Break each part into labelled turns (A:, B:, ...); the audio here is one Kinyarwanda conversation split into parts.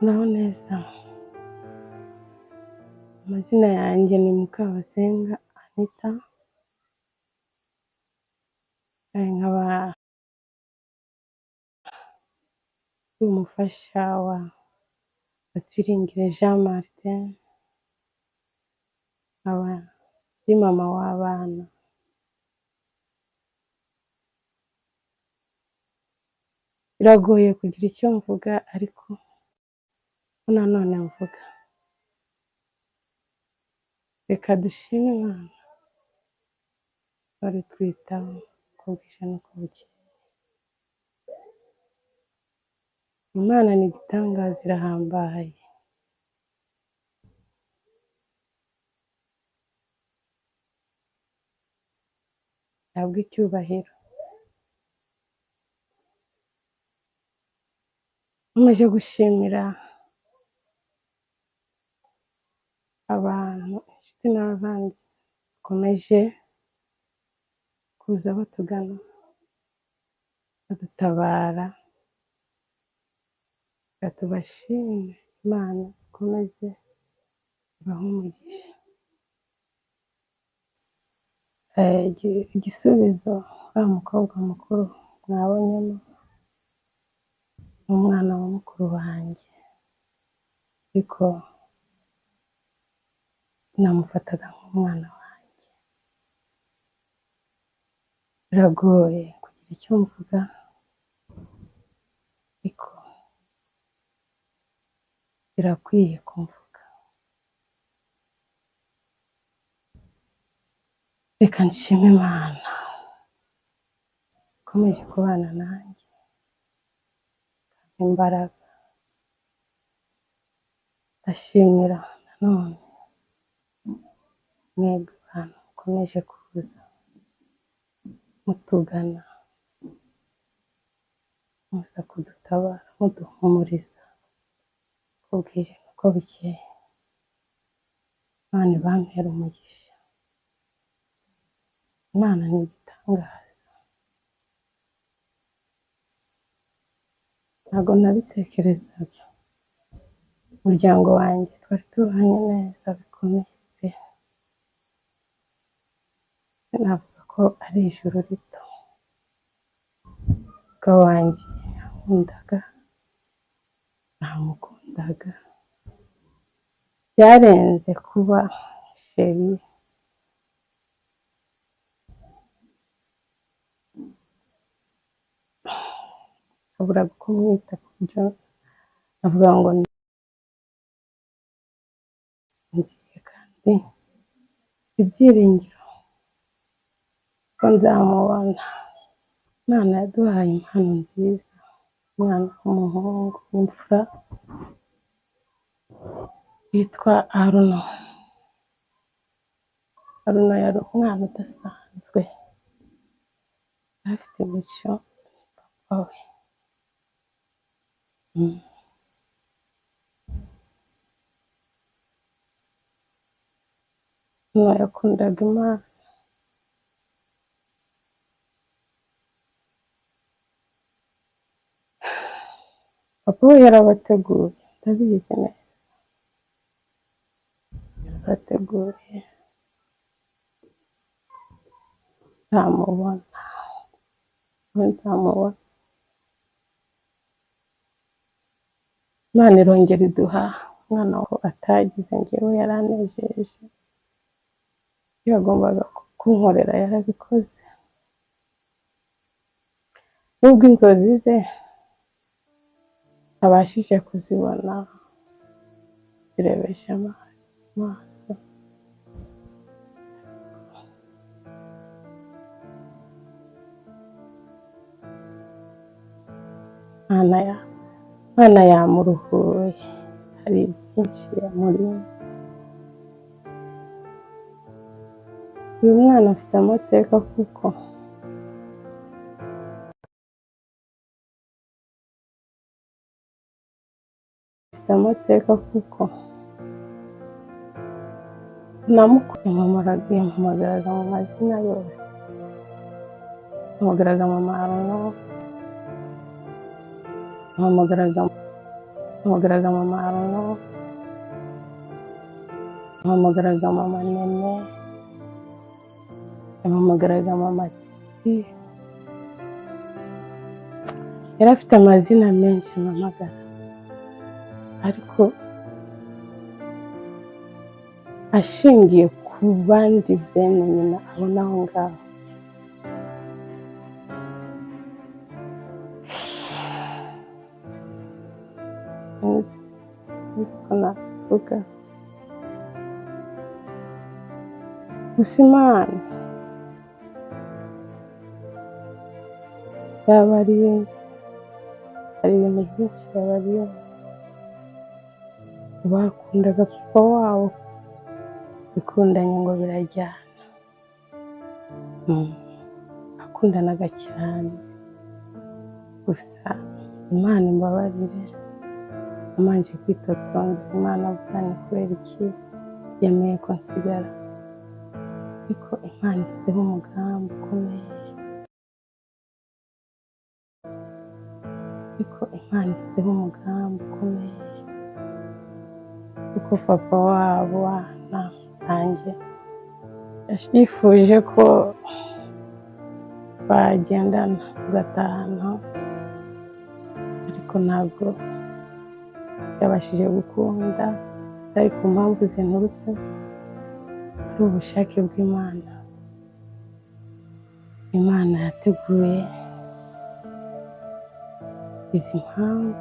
A: naho neza. Amazina yanjye ni Mukabasenga Anita, nkaba ndi umufasha wa Gatwiringire Jean Martin, nkaba ndi mama w'abana. Biragoye kugira icyo mvuga, ariko nanone mvuga, reka dushime Imana bari twitaho uko bwije n'uko bukeye. Imana ni igitangaza, irahambaye. Ntabwo icyubahiro. Nkomeje gushimira abantu, inshuti n'abavandimwe bakomeje kuza batugana, badutabara. Tubashime, Imana ikomeze ibahe umugisha. Igisubizo wa mukobwa mukuru mwabonyemo umwana wa mukuru wanjye, ariko namufataga nk'umwana wanjye. Biragoye kugira icyo mvuga, ariko birakwiye kumvuga. Reka nshime Imana ikomeje kubana nanjye, imbaraga. Ndashimira nanone mwebwe abantu mukomeje kuza mutugana, muza kudutabara, muduhumuriza uko bwije n'uko bukeye. Imana ibampere umugisha. Imana ni igitangaza. Ntabwo nabitekerezaga. Umuryango wanjye twari tubanye neza bikomeye pe. Navuga ko ari ijuru rito. Umugabo wanjye yankundaga, namukundaga, byarenze kuba sheri. Abura kumwita ku buryo avuga ngo nziye, kandi ibyiringiro ko nzamubona. Imana yaduhaye impano nziza, umwana w'umuhungu w'imfura witwa Aruno. Aruno yari umwana udasanzwe, afite imico papa we. Aruno yakundaga Imana. Papa we yarabateguye, ndabizi neza, yarabateguye. Nzamubona, nzamubona. Imana irongera iduha umwana wo atagize, njyewe yaranejeje. Iyo yagombaga kunkorera yarabikoze. Nubwo inzozi ze abashije kuzibona, zirebesha amaso. Imana yamuruhuye, hari byinshi yamurinze. Uyu mwana afite amateka, kuko namuhamagaraga mu mazina yose. Namuhamagaraga mama Aruno, namuhamagaraga mpamagaraga mama Arno, mpamagaraga mama Nene, mpamagaraga mama Titi. Yari afite amazina menshi mpamagara, ariko ashingiye ku bandi bene nyina abona aho ngaho. Niko navuga. Gusa Imana yabarinze, hari ibintu byinshi yabarinze. Bakundaga papa wabo, bikundanye ngo birajyana. Bakundanaga cyane, gusa Imana imbabarire, amanje kwitotomba. Imana avuga ni kubera iki yemeye ko nsigara, ariko Imana ifiteho umugambi ukomeye, kuko papa wabo nanjye yifuje ko bagendana tugatahana, ariko ntabwo yabashije gukunda. Ari ku mpamvu zinturutse, ari ubushake bw'Imana. Imana yateguye izi mpamvu,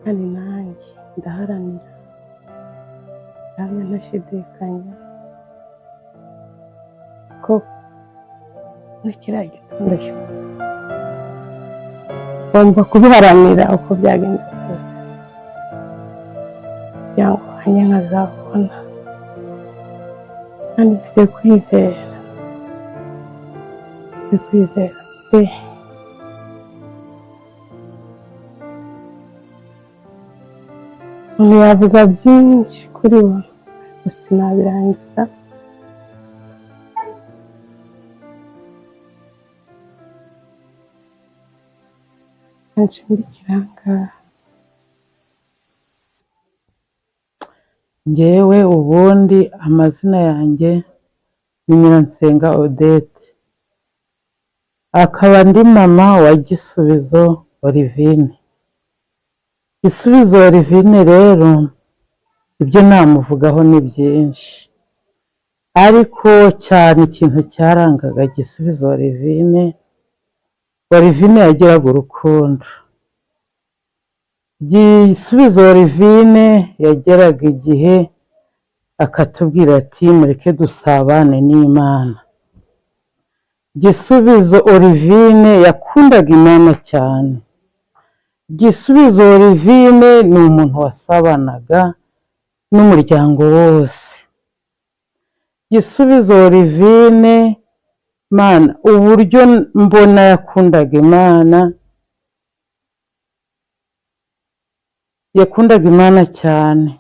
A: kandi nanjye ndaharanira, kandi ntashidikanya ko muri kiriya gitondo ngomba kubiharanira uko byagenda kose, kugira ngo nanjye nkazabona. Kandi mfite kwizera pe. Umuntu yavuga byinshi kuri bo, gusa sinabirangiza. Ncumbikira ngaha.
B: Njyewe ubundi amazina yanjye ni Nyiransenga Odette, akaba ndi mama wa Gisubizo Olivine. Gisubizo Olivine rero ibyo namuvugaho ni byinshi, ariko cyane ikintu cyarangaga Gisubizo Olivine yagiraga urukundo. Gisubizo Olivine yageraga igihe akatubwira ati mureke dusabane n'Imana. Gisubizo Olivine yakundaga Imana cyane. Gisubizo Olivine ni umuntu wasabanaga n'umuryango wose. Gisubizo Olivine, Mana, uburyo mbona yakundaga Imana cyane.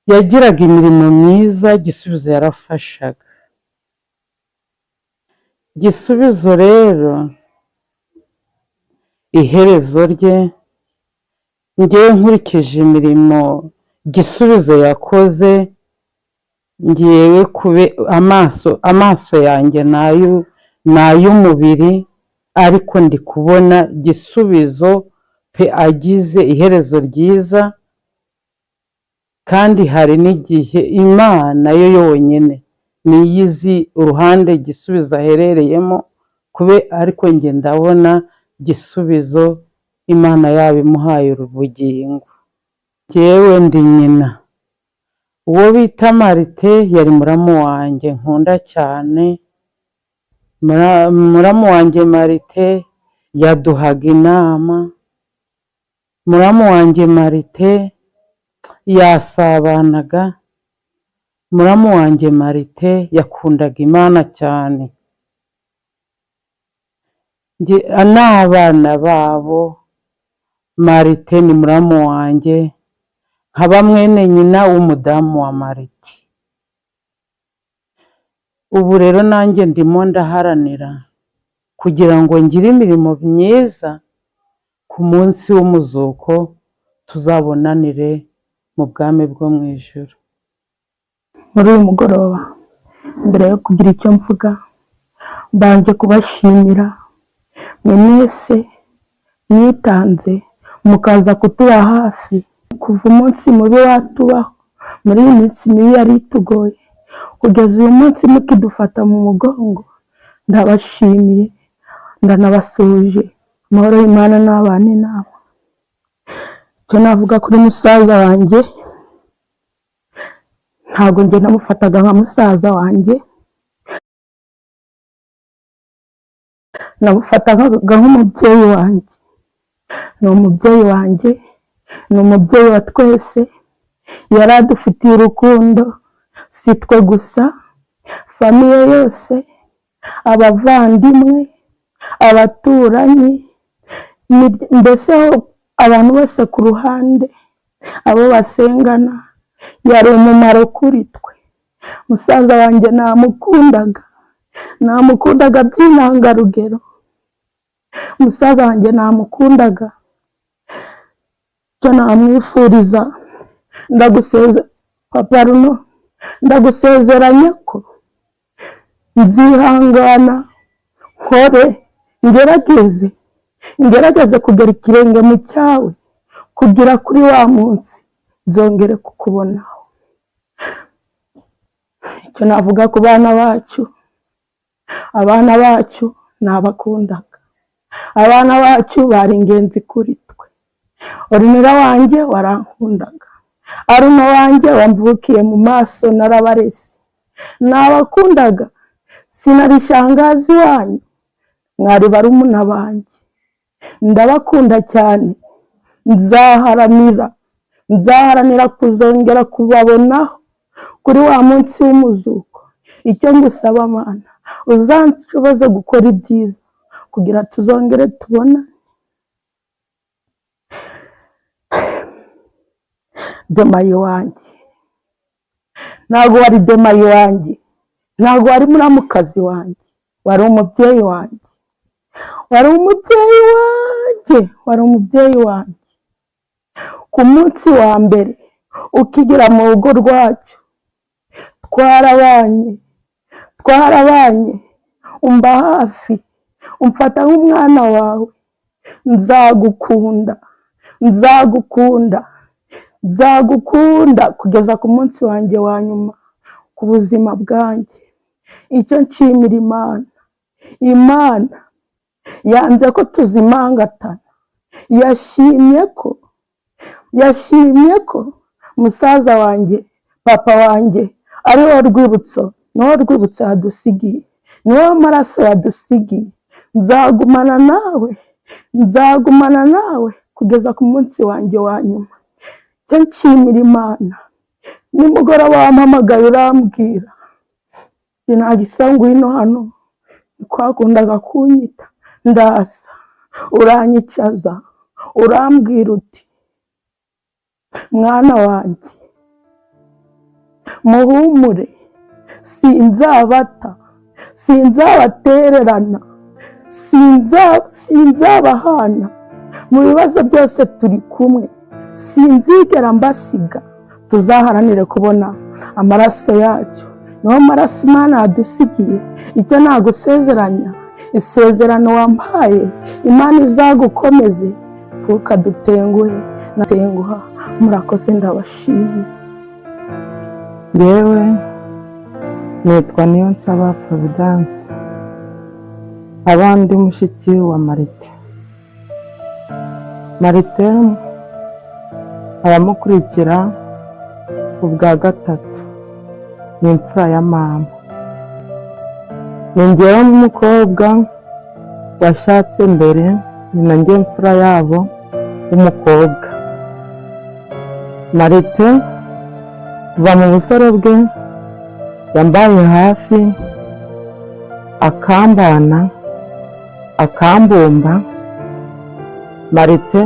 B: Yagiraga imirimo myiza, Gisubizo yarafashaga. Gisubizo rero iherezo rye, ngewe nkurikije imirimo Gisubizo yakoze, ngewe kube amaso yanjye n'ay'umubiri, ariko ndi kubona Gisubizo pe agize iherezo ryiza. Kandi hari n'igihe Imana yo yonyine niyizi uruhande Gisubizo aherereyemo, ariko njye ndabona Gisubizo Imana yabimuhaye ubugingo. Njyewe ndi nyina. Uwo bita Marite yari muramu wanjye nkunda cyane. Muramu wanjye Marite yaduhaga inama. Muramu wanjye Marite yasabanaga. Muramu wanjye Marite yakundaga Imana cyane. N'abana babo Marite ni muramu wanjye, nkaba mwene nyina w'umudamu wa Marite. Ubu rero nanjye ndimo ndaharanira kugira ngo ngire imirimo myiza, ku munsi w'umuzuko tuzabonanire mu bwami bwo mu ijuru.
C: Muri uyu mugoroba mbere yo kugira icyo mvuga mbanje kubashimira mwe mwese mwitanze mukaza kutuba hafi kuva umunsi mubi watubaho muri iyi minsi mibi yari itugoye kugeza uyu munsi mukidufata mu mugongo. Ndabashimiye ndanabasuje amahoro y'Imana n'abane nabo. Icyo navuga kuri musaza wanjye, ntabwo njye namufataga nka musaza wanjye, namufataga nk'umubyeyi wanjye. Ni umubyeyi wanjye, ni umubyeyi wa twese, yari adufitiye urukundo, si twe gusa, famiye yose, abavandimwe, abaturanyi, mbese abantu bose ku ruhande, abo basengana, yari umumaro kuri twe. Musaza wanjye namukundaga by'intangarugero. Musaza wanjye namukundaga, cyo namwifuriza Papa Runo, ndagusezeranya ko nzihangana nkore ngerageze kugera ikirenge mu cyawe kugira kuri wa munsi nzongere kukubonaho. Icyo navuga ku bana bacu, abana bacu nabakundaga, abana bacu bari ingenzi kuri twe. Orunera wanjye warankundaga, Aruna wanjye wamvukiye mu maso narabarese, nabakundaga, sinari shangazi wanyu, mwari barumuna banjye. Ndabakunda cyane, nzaharanira kuzongera kubabonaho kuri wa munsi w'umuzuko. Icyo ngusaba Mana, uzanshoboze gukora ibyiza kugira tuzongere tubonane. Demayi wanjye, ntabwo wari Demayi wanjye, ntabwo wari muramukazi wanjye, wari umubyeyi wanjye, wari umubyeyi wanjye. Ku munsi wa mbere ukigera mu rugo rwacu twarabanye, umba hafi, umfata nk'umwana wawe. Nzagukunda kugeza ku munsi wanjye wa nyuma ku buzima bwanjye. Icyo nshimira Imana yanze ko tuzimangatana, yashimye ko musaza wanjye, papa wanjye ariwo rwibutso yadusigiye, niwo amaraso yadusigiye. Nzagumana nawe kugeza ku munsi wanjye wa nyuma. Icyo nshimira Imana, nimugoroba wampamagaye urambwira nagisa ngwino hano, twakundaga kunyita, ndaza uranyicaza urambwira uti mwana wanjye muhumure, sinzabata, sinzabatererana, sinzabahana, mu bibazo byose turi kumwe, sinzigera mbasiga. Tuzaharanire kubona amaraso yacu, niwo maraso Imana yadusigiye. Icyo nagusezeranya, isezerano wampaye Imana izagukomeze, ntukadutenguhe natenguha. Murakoze, ndabashimiye.
D: Yewe nitwa Niyonsaba Providence, abandi mushiki wa Marite aramukurikira ubwa gatatu, ni imfura ya mama. Ni njyewe n'umukobwa washatse mbere, ni nanjye imfura yabo w'umukobwa. Marite kuva mu busore bwe yambaye hafi, akambana, akambumba. Marite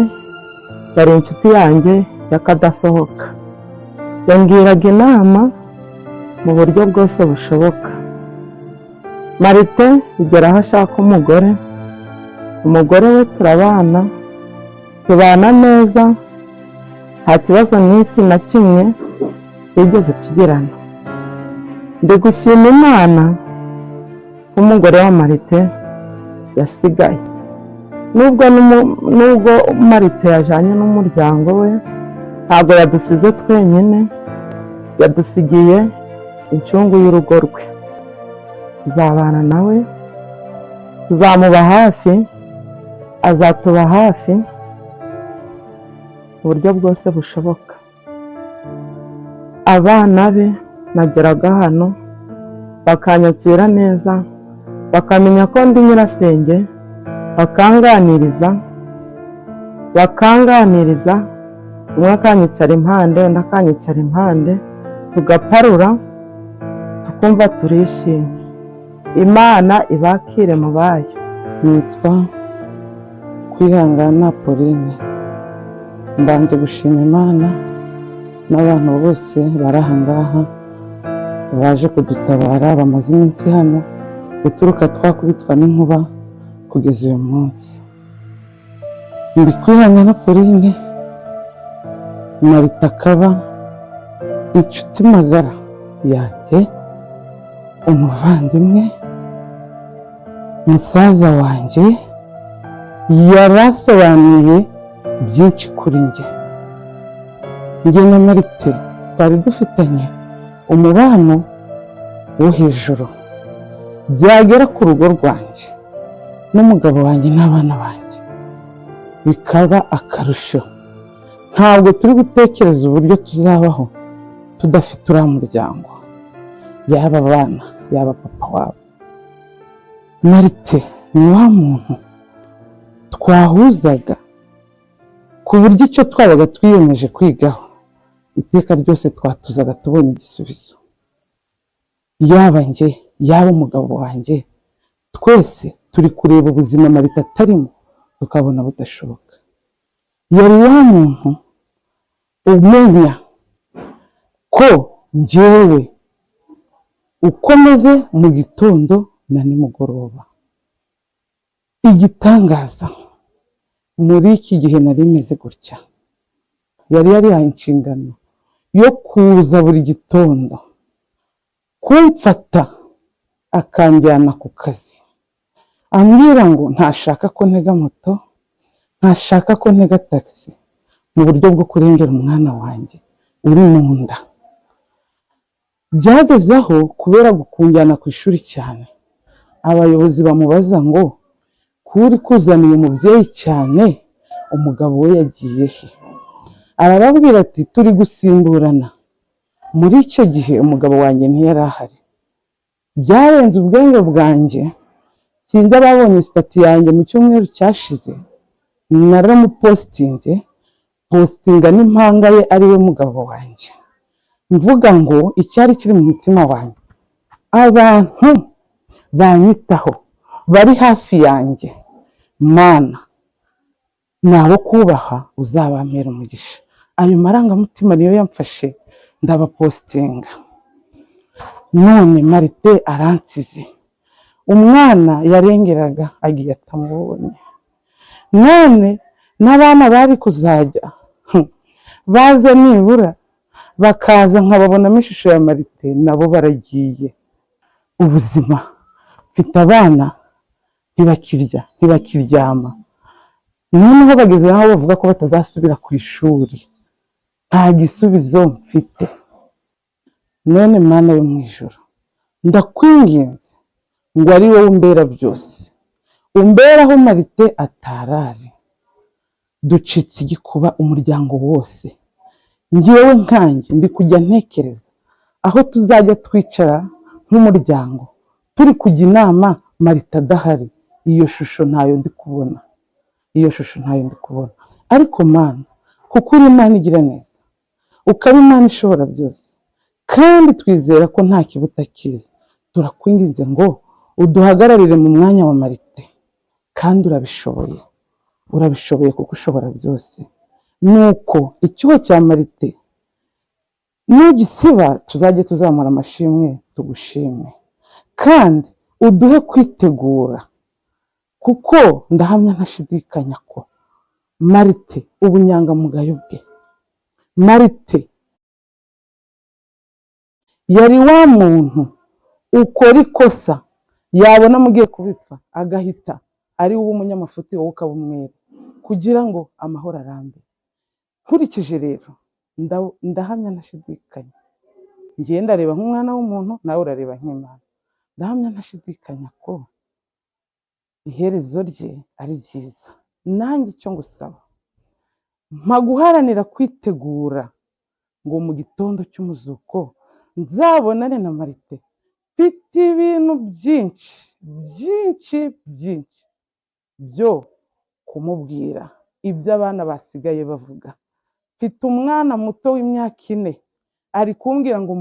D: yari inshuti yanjye y'akadasohoka, yangiraga inama mu buryo bwose bushoboka. Marite igera aho ashaka umugore we turabana, tubana neza, nta kibazo n'iki na kimwe twigeze tugirana. Ndi gushima Imana nk'umugore wa Marite yasigaye, nubwo Marite yajyanye n'umuryango we, ntabwo yadusize twenyine, yadusigiye incungu y'urugo rwe. Tuzabana nawe, tuzamuba hafi, azatuba hafi mu buryo bwose bushoboka. Abana be nageraga hano bakanyakira neza, bakamenya ko ndi nyirasenge, bakanganiriza, umwe akanyicara impande, undi akanyicara impande, tugaparura tukumva turishimye. Imana ibakire mu bayo.
B: Nitwa Kwihangana Pauline. Mbanje gushima Imana n'abantu bose bari aha ngaha baje kudutabara, bamaze iminsi hano guturuka twakubitwa n'inkuba kugeza uyu munsi. Ndi Kwihangana Pauline, Marite akaba inshuti magara yanjye, umuvandimwe, musaza wanjye, yarasobanuye byinshi kuri njye. Njye na Marite twari dufitanye umubano wo hejuru, byagera ku rugo rwanjye n'umugabo wanjye n'abana banjye bikaba akarusho. Ntabwo turi gutekereza uburyo tuzabaho tudafite uriya muryango, yaba abana yaba papa wabo. Marite ni wa muntu twahuzaga ku buryo icyo twabaga twiyemeje kwigaho iteka ryose twatuzaga tubonye igisubizo. Yaba njye yaba umugabo wanjye, twese turi kureba ubuzima Marite atarimo tukabona budashoboka. Yari wa muntu umenya ko njyewe ukomeze mu gitondo na nimugoroba. Igitangaza muri iki gihe nari meze gutya, yari yarihaye inshingano yo kuza buri gitondo kumfata akanjyana ku kazi, ambwira ngo ntashaka ko ntega moto, ntashaka ko ntega taxi, mu buryo bwo kurengera umwana wanjye uri mu nda. Byagezeho kubera gukunjyana ku ishuri cyane, abayobozi bamubaza ngo kuri kuzaniye umubyeyi cyane, umugabo we yagiye he? Arababwira ati turi gusimburana. Muri icyo gihe umugabo wanjye ntiyari ahari. Byarenze ubwenge bwanjye, sinzi ababonye sitati yanjye mu cyumweru cyashize, naramupostinze, postinga n'impanga ye ari we mugabo wanjye, mvuga ngo icyari kiri mu mutima wanjye, abantu banyitaho bari hafi yanjye, Mana nabo kubaha uzabampera umugisha. Ayo marangamutima niyo yamfashe ndabapostinga. None Marite aransize, umwana yarengeraga agiye atamubonye. None n'abana bari kuzajya baza nibura bakaza nkababonamo ishusho ya Marite, nabo baragiye. Ubuzima mfite abana ntibakirya ntibakiryama, noneho bageze aho bavuga ko batazasubira ku ishuri. Nta gisubizo mfite. None Mana yo mu ijuru, ndakwinginze ngo ari wowe umbera byose, umbera aho Marite atarari. Ducitse igikuba umuryango wose, njyewe nkanjye ndi kujya ntekereza aho tuzajya twicara nk'umuryango turi kujya inama Marite adahari. Iyo shusho ntayo ndi kubona, ariko Mana, kuko uri Imana igira neza, ukaba Imana ishobora byose, kandi twizera ko nta kibuta kiza, turakwinginze ngo uduhagararire mu mwanya wa Marite, kandi urabishoboye kuko ushobora byose. Nuko icyuho cya Marite nugisiba, tuzajye tuzamura amashimwe tugushime, kandi uduhe kwitegura, kuko ndahamya ntashidikanya ko Marite ubunyangamugayo bwe. Marite yari wa muntu ukora ikosa yabona mugiye kubipfa agahita ari wowe umunyamafuti wowe ukaba umwere kugira ngo amahoro arambe. Nkurikije rero ndahamya ntashidikanya, ngiye ndareba nk'umwana w'umuntu nawe urareba nk'Imana, ndahamya ntashidikanya ko iherezo rye ari ryiza. Nanjye icyo ngusaba mpa guharanira kwitegura ngo mu gitondo cy'umuzuko nzabonane na Marite mfite ibintu byinshi byo kumubwira ibyo abana basigaye bavuga. Mfite umwana muto w'imyaka 4 ari kumbwira ngo